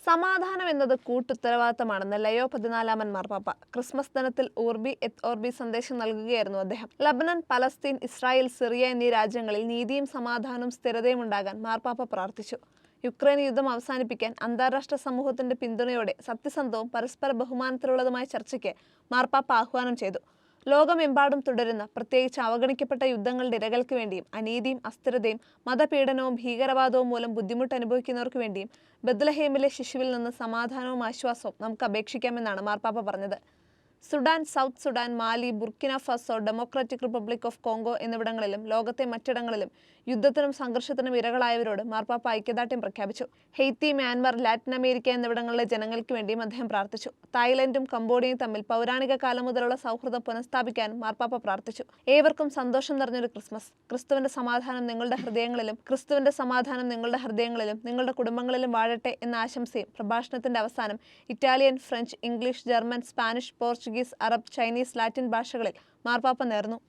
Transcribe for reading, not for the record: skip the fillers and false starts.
സമാധാനം എന്നത് കൂട്ടുത്തരവാദിത്തമാണെന്ന് ലയോ 14 മാർപ്പാപ്പ ക്രിസ്മസ് ദിനത്തിൽ ഊർബി എത് ഓർബി സന്ദേശം നൽകുകയായിരുന്നു അദ്ദേഹം. ലബനൻ, പലസ്തീൻ, ഇസ്രായേൽ, സിറിയ എന്നീ രാജ്യങ്ങളിൽ നീതിയും സമാധാനവും സ്ഥിരതയും ഉണ്ടാകാൻ മാർപ്പാപ്പ പ്രാർത്ഥിച്ചു. യുക്രൈൻ യുദ്ധം അവസാനിപ്പിക്കാൻ അന്താരാഷ്ട്ര സമൂഹത്തിന്റെ പിന്തുണയോടെ സത്യസന്ധവും പരസ്പര ബഹുമാനത്തിലുള്ളതുമായ ചർച്ചയ്ക്ക് മാർപ്പാപ്പ ആഹ്വാനം ചെയ്തു. ലോകമെമ്പാടും തുടരുന്ന, പ്രത്യേകിച്ച് അവഗണിക്കപ്പെട്ട യുദ്ധങ്ങളുടെ ഇരകൾക്ക് വേണ്ടിയും അനീതിയും അസ്ഥിരതയും മതപീഡനവും ഭീകരവാദവും മൂലം ബുദ്ധിമുട്ട് അനുഭവിക്കുന്നവർക്ക് വേണ്ടിയും ബെത്ലഹേമിലെ ശിശുവിൽ നിന്ന് സമാധാനവും ആശ്വാസവും നമുക്ക് അപേക്ഷിക്കാമെന്നാണ് മാർപ്പാപ്പ പറഞ്ഞത്. Sudan, South Sudan, Mali, Burkina Faso, Democratic Republic of Congo എന്നിവിടങ്ങളിലും ലോകത്തെ മറ്റിടങ്ങളിലും യുദ്ധത്തിനും സംഘർഷത്തിനും ഇരകളായവരോട് മാർപ്പാപ്പ ഐക്യദാർഢ്യം പ്രഖ്യാപിച്ചു. ഹെയ്ത്തി, മ്യാൻമർ, ലാറ്റിൻ അമേരിക്ക എന്നിവിടങ്ങളിലെ ജനങ്ങൾക്ക് വേണ്ടിയും അദ്ദേഹം പ്രാർത്ഥിച്ചു. തായ്ലൻഡും കംബോഡിയയും തമ്മിൽ പൗരാണിക കാലം മുതലുള്ള സൗഹൃദം പുനഃസ്ഥാപിക്കാനും മാർപ്പാപ്പ പ്രാർത്ഥിച്ചു. ഏവർക്കും സന്തോഷം നിറഞ്ഞൊരു ക്രിസ്മസ്. ക്രിസ്തുവിന്റെ സമാധാനം നിങ്ങളുടെ ഹൃദയങ്ങളിലും നിങ്ങളുടെ കുടുംബങ്ങളിലും വാഴട്ടെ എന്ന ആശംസയും പ്രഭാഷണത്തിന്റെ അവസാനം Italian, French, English, German, Spanish, Portuguese, Arab, Chinese, Latin ഭാഷകളിൽ മാർപ്പാപ്പ നേർന്നു.